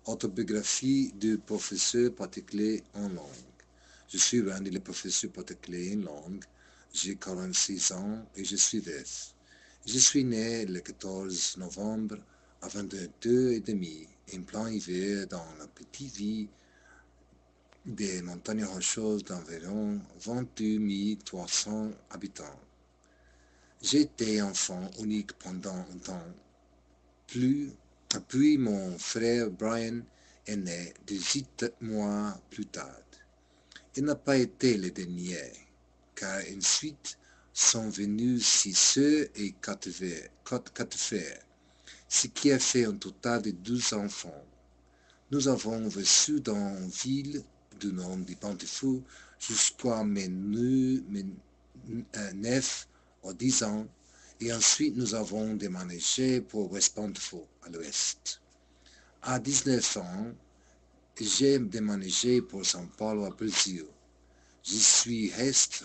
Autobiographie du professeur particulier en langue. Je suis Randy, le professeur particulier en langue. J'ai 46 ans et je suis veuf. Je suis né le 14 novembre à 22h30 en plein hiver dans la petite ville des montagnes rocheuses d'environ 28 300 habitants. J'étais enfant unique pendant un temps. Puis mon frère Brian est né 18 mois plus tard. Il n'a pas été le dernier, car ensuite sont venus 6 sœurs et 4 frères, ce qui a fait un total de 12 enfants. Nous avons vécu dans une ville du nom de Bountiful jusqu'à mes 9 ou 10 ans, et ensuite nous avons déménagé pour West Bountiful, à l'ouest. À 19 ans, j'ai déménagé pour São Paulo, au Brésil. Je suis resté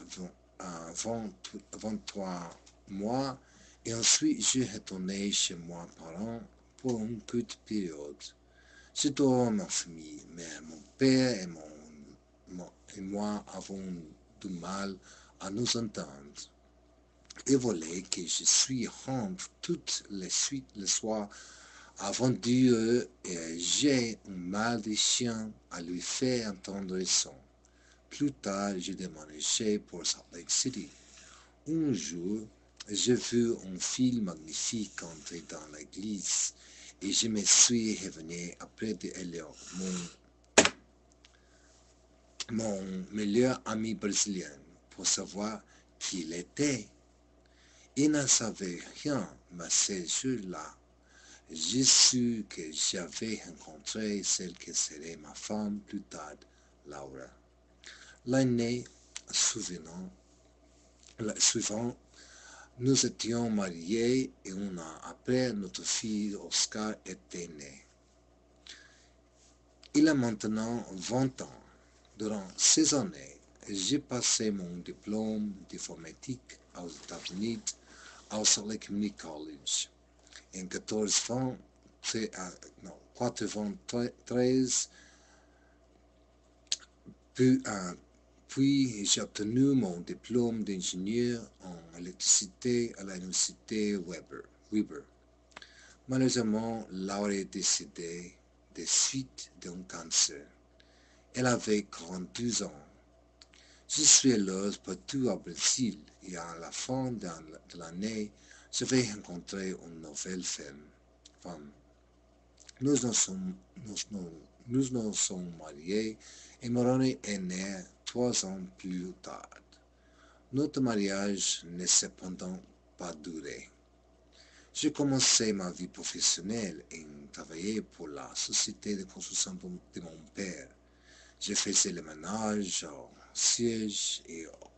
23 mois et ensuite je retourné chez mes parents pour une courte période. Je dois ma famille, mais mon père et moi avons du mal à nous entendre. Il voulait que je rentre toutes les suites le soir avant Dieu et j'ai un mal de chien à lui faire entendre le son. Plus tard, je déménageai pour Salt Lake City. Un jour, j'ai vu un film magnifique entrer dans l'église et je me suis revenu après de Elliot, mon meilleur ami brésilien, pour savoir qui il était. Il ne savait rien, mais ce jour-là, j'ai su que j'avais rencontré celle qui serait ma femme plus tard, Laura. L'année suivante, nous étions mariés et un an après, notre fille Oscar était née. Il a maintenant 20 ans. Durant ces années, j'ai passé mon diplôme d'informatique aux États-Unis, au Salt Lake Community College. En 93, puis j'ai obtenu mon diplôme d'ingénieur en électricité à l'université Weber. Malheureusement, Laura est décédée des suites d'un cancer. Elle avait 42 ans. Je suis heureuse partout au Brésil et à la fin de l'année, je vais rencontrer une nouvelle femme. Nous nous sommes mariés et Moroni est né 3 ans plus tard. Notre mariage n'est cependant pas duré. J'ai commencé ma vie professionnelle et travaillé pour la société de construction de mon père. Je faisais le ménage au siège et au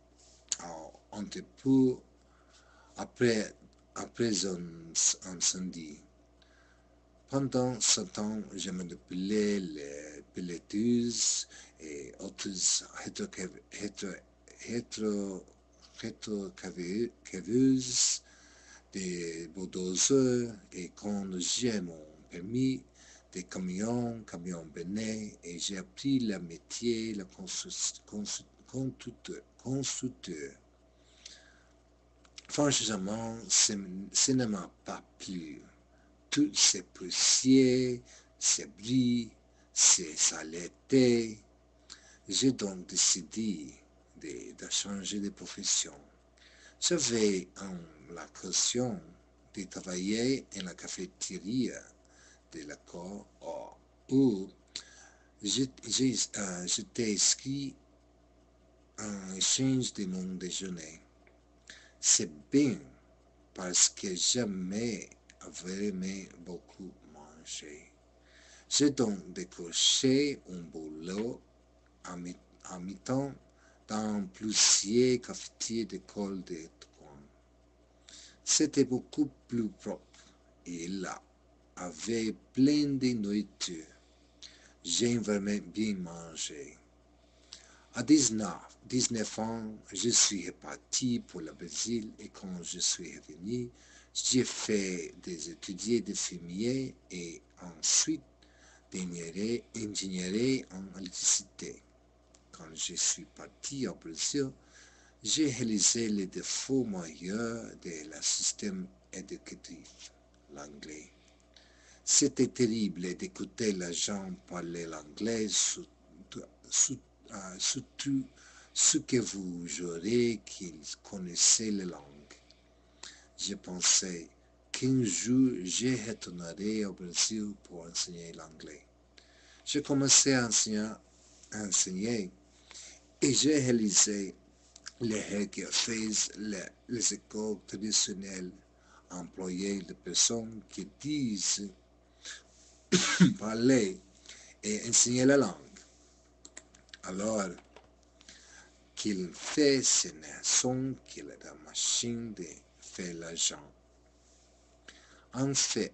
entrepôt après un incendie. Pendant ce temps, je manipulais les pelleteuses et autres rétrocaveuses des bulldozers et quand j'ai mon permis des camions benets et j'ai appris le métier de constructeur. Franchement, ce ne m'a pas plu. Tous ces poussières, ces bruits, ces saletés. J'ai donc décidé de changer de profession. J'avais l'occasion de travailler en la cafétéria de l'école où j'étais inscrit en échange de mon déjeuner. C'est bien parce que j'aimais vraiment beaucoup manger. J'ai donc décroché un boulot à mi-temps dans plusieurs cafetiers d'école de coin. C'était beaucoup plus propre et là avait plein de nourriture. J'ai vraiment bien mangé. À 19 ans, je suis reparti pour le Brésil et quand je suis revenu, j'ai fait des études de fumier et ensuite d'ingénierie en électricité. Quand je suis parti au Brésil, j'ai réalisé les défauts majeurs de la système éducatif, l'anglais. C'était terrible d'écouter les gens parler l'anglais, surtout ce que vous jurez qu'ils connaissaient les langues. Je pensais qu'un jour je retournerai au Brésil pour enseigner l'anglais. J'ai commencé à enseigner et j'ai réalisé les règles que font les écoles traditionnelles employer les personnes qui disent parler et enseigner la langue. Alors qu'il fait ce n'est son que la machine de faire l'argent. En fait,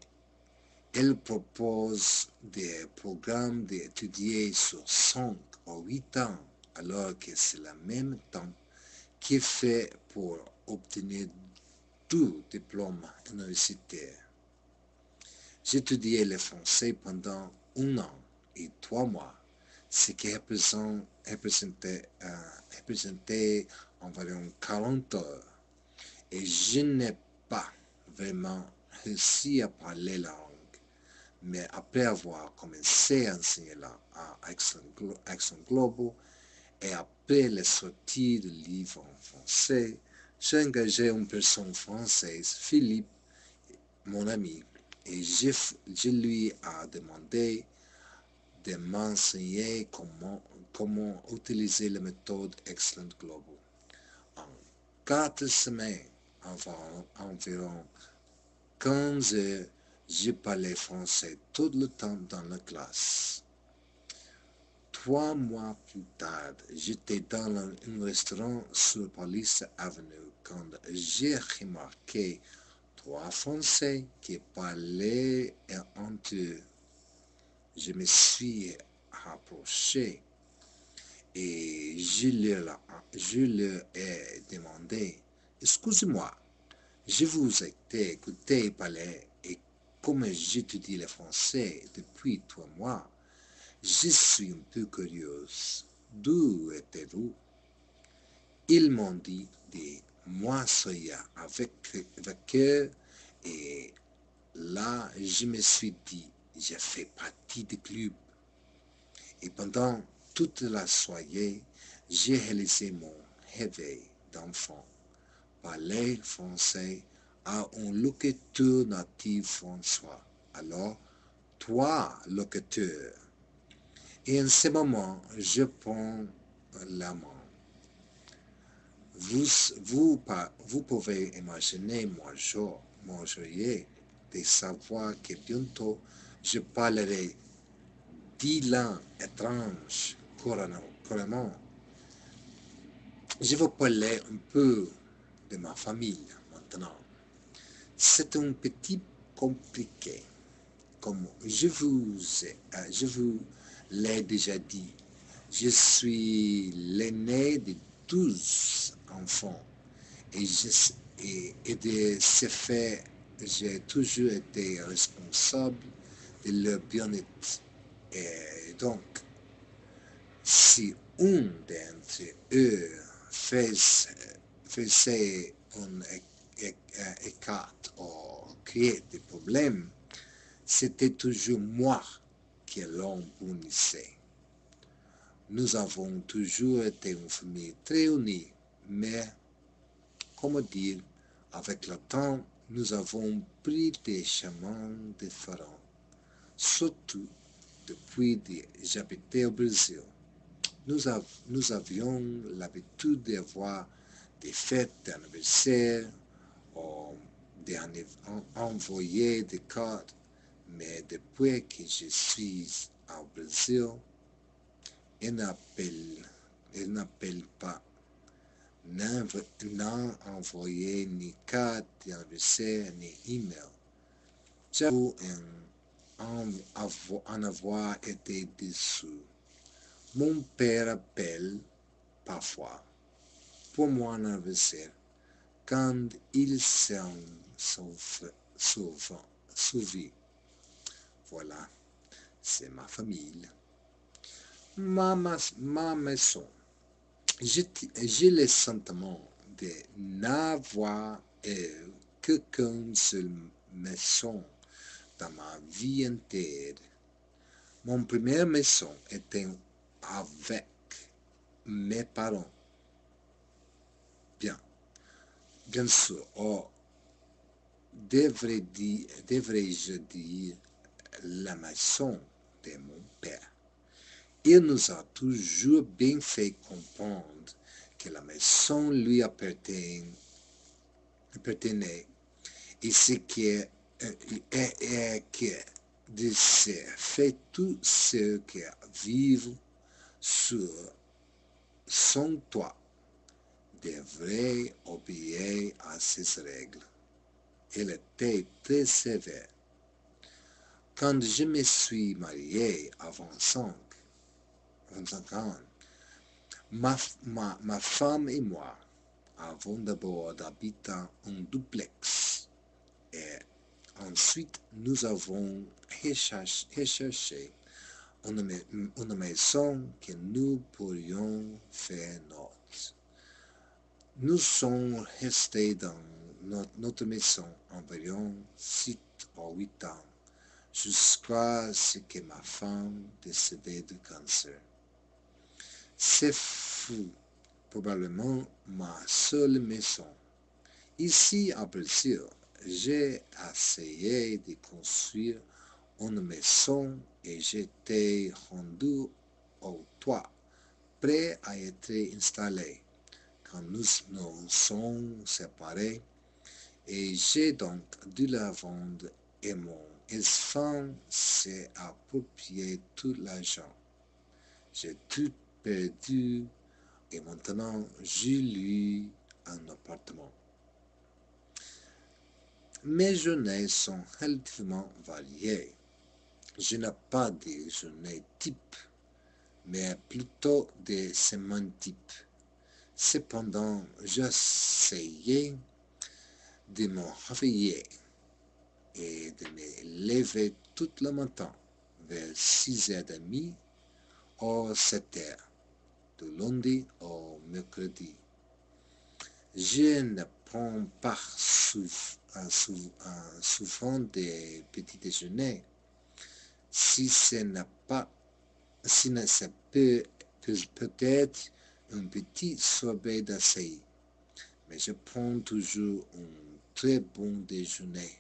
elle propose des programmes d'étudier sur 5 ou 8 ans, alors que c'est le même temps qu'il fait pour obtenir 2 diplômes universitaires. J'étudiais le français pendant 1 an et 3 mois, ce qui représentait environ 40 heures. Et je n'ai pas vraiment réussi à parler la langue. Mais après avoir commencé à enseigner à Action Global et après la sortie de livres en français, j'ai engagé une personne française, Philippe, mon ami, et je lui ai demandé de m'enseigner comment utiliser la méthode Excellent Global. En 4 semaines, environ 15 heures, je parlais français tout le temps dans la classe. 3 mois plus tard, j'étais dans un restaurant sur Police Avenue quand j'ai remarqué 3 Français qui parlaient entre eux. Je me suis approché et je leur ai demandé, excusez-moi, je vous ai écouté parler et comme j'étudie le français depuis 3 mois, je suis un peu curieuse. D'où êtes-vous? Ils m'ont dit de m'asseoir avec eux et là, je me suis dit, je fais partie du club. Et pendant toute la soirée, j'ai réalisé mon réveil d'enfant. Parler français à un locuteur natif François. Alors, toi, locuteur. Et en ce moment, je prends la main. Vous pouvez imaginer mon joyeux de savoir que bientôt je parlerai 10 langues étranges couramment. Je vais parler un peu de ma famille maintenant. C'est un petit compliqué. Comme je vous l'ai déjà dit, je suis l'aîné de 12 enfants et de ce fait, j'ai toujours été responsable de leur bien-être. Et donc, si un d'entre eux faisait un écart ou créait des problèmes, c'était toujours moi qui l'en punissait. Nous avons toujours été une famille très unie, mais, comment dire, avec le temps, nous avons pris des chemins différents, surtout depuis que j'habitais au Brésil. Nous avions l'habitude d'avoir des fêtes d'anniversaire ou d'envoyer des cartes, mais depuis que je suis au Brésil, ils n'appellent pas, n'ont envoyé ni carte d'anniversaire ni email. J'avoue en avoir été déçu. Mon père appelle parfois pour mon anniversaire quand il s'en souvient. Voilà. c'est ma famille. Ma maison. J'ai le sentiment de n'avoir qu'une seule maison dans ma vie entière. Mon première maison était avec mes parents. Bien sûr, devrais-je dire la maison de mon père. Il nous a toujours bien fait comprendre que la maison lui appartenait et ce que de se faire tout ce qui vivent sur son toit devrait obéir à ces règles. Elle était très sévère. Quand je me suis marié à 25 ans, ma femme et moi avons d'abord habité en duplex et ensuite nous avons recherché une maison que nous pourrions faire notre. Nous sommes restés dans notre maison environ 7 ou 8 ans, jusqu'à ce que ma femme décède du cancer. Ce fut probablement ma seule maison. Ici à Brésil, j'ai essayé de construire une maison et j'étais rendu au toit, prêt à être installé. Quand nous nous sommes séparés, et j'ai donc dû la vendre et mon ex-femme s'est approprié tout l'argent. J'ai tout perdu et maintenant j'ai lu un appartement. Mes journées sont relativement variées. Je n'ai pas de journée type, mais plutôt de semaine type. Cependant, j'essayais de me réveiller et de me lever tout le matin vers 6h30 ou 7h, de lundi au mercredi. Je ne prends pas souvent des petits déjeuners. Si c'est peut-être un petit sorbet d'acai, mais je prends toujours un très bon déjeuner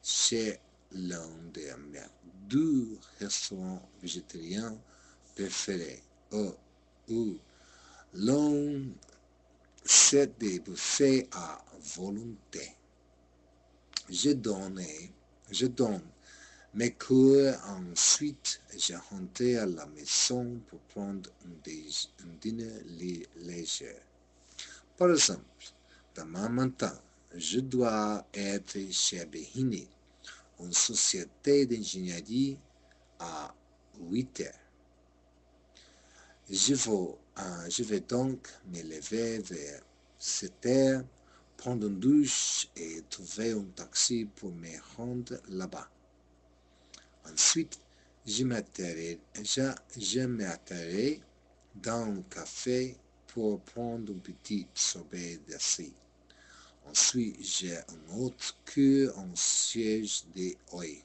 chez l'un de mes 2 restaurants végétariens préférés, où l'on sert des buffets à volonté. Je donne mes cours, ensuite je rentre à la maison pour prendre un dîner léger. Par exemple, demain matin, je dois être chez Behini, une société d'ingénierie, à 8h. Je vais donc me lever vers 7h, prendre une douche et trouver un taxi pour me rendre là-bas. Ensuite, je m'atterrai dans un café pour prendre un petit sorbet d'acai. Ensuite, j'ai un autre cours en siège de oi.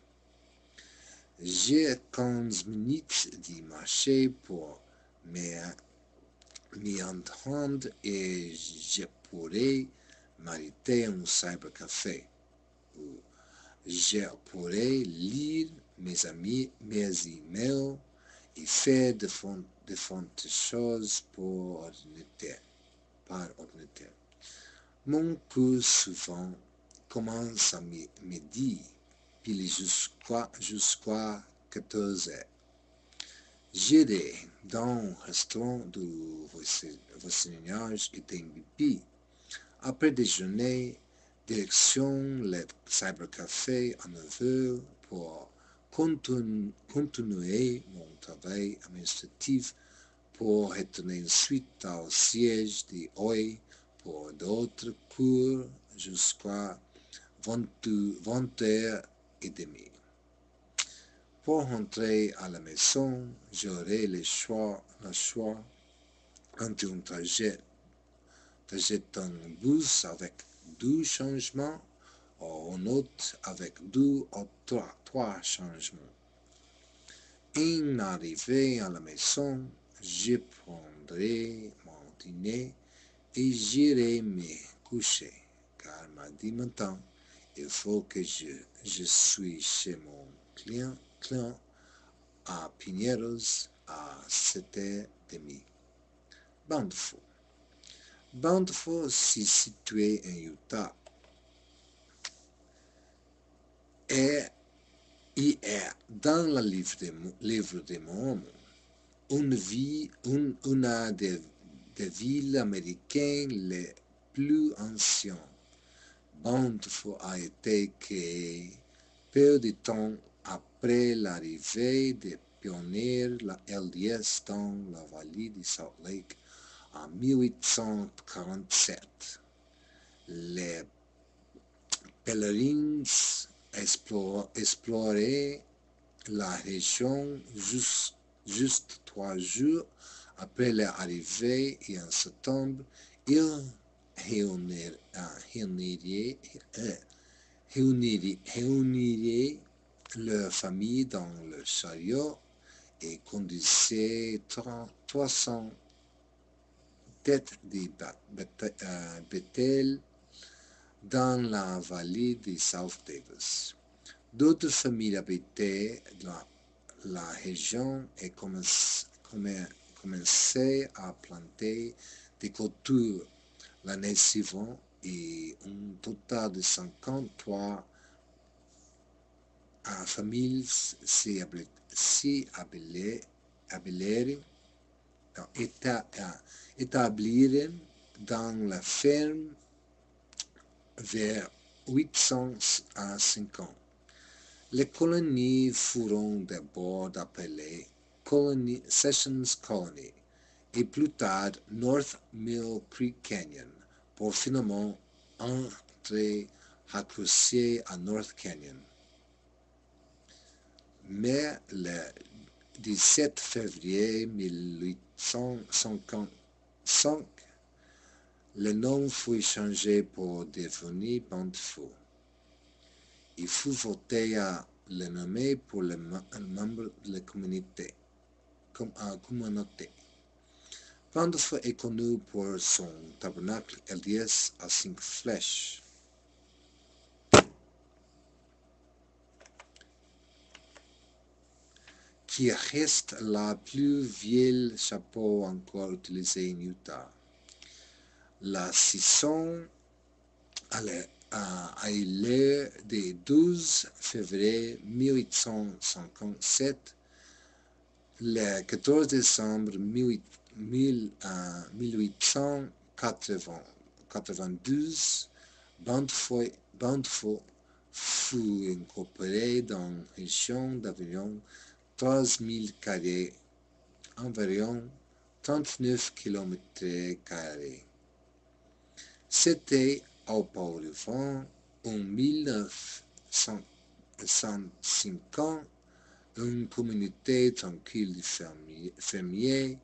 J'ai 15 minutes de marcher pour m'y entendre et je pourrais m'arrêter à un cybercafé où je pourrais lire mes emails et faire différentes choses par ordinateur. Mon cours souvent commence à midi, puis jusqu'à 14h. J'irai dans un restaurant de voisinage et MVP. Après déjeuner, direction le cybercafé à 9h pour continuer mon travail administratif pour retourner ensuite au siège de OI pour d'autres cours jusqu'à 20h30. Pour rentrer à la maison, j'aurai le choix entre un trajet en bus avec 2 changements ou un autre avec 2 ou 3 changements. En arrivant à la maison, je prendrai mon dîner et j'irai me coucher, car mardi matin, il faut que je suis chez mon client à Pineros à 7h30. Bountiful. Bountiful est situé en Utah et il est dans le livre de Mormon une des villes américaines les plus anciennes. Bountiful a été créé peu de temps après l'arrivée des pionniers LDS dans la vallée de Salt Lake en 1847. Les pèlerins exploraient la région juste 3 jours après l'arrivée et en septembre, ils réuniraient leur famille dans leur chariot et conduisaient 300 têtes de bétail dans la vallée de South Davis. D'autres familles habitaient la région et commençaient à planter des cultures l'année suivante et un total de 53 familles établirent dans la ferme vers 850. Les colonies furent d'abord appelées Sessions Colony et plus tard North Mill Creek Canyon pour finalement entrer raccourci à North Canyon. Mais le 17 février 1855, le nom fut changé pour devenir Bountiful. Il fut voté à le nommer pour les membres de la communauté. Bountiful est connu pour son tabernacle LDS à 5 flèches. Qui reste la plus vieille chapeau encore utilisée en Utah. La saison a lieu du 12 février 1857 le 14 décembre 1892, Bountiful fut incorporé dans une région d'environ 3000 carrés, environ 39 km². C'était auparavant en 1950 une communauté tranquille de fermiers,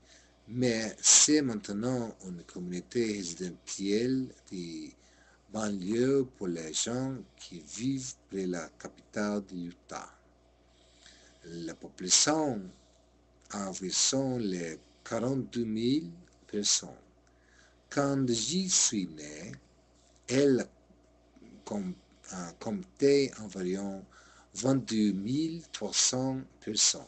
mais c'est maintenant une communauté résidentielle de banlieue pour les gens qui vivent près de la capitale de Utah. La population a environ les 42 000 personnes. Quand j'y suis né, elle comptait environ 22 300 personnes.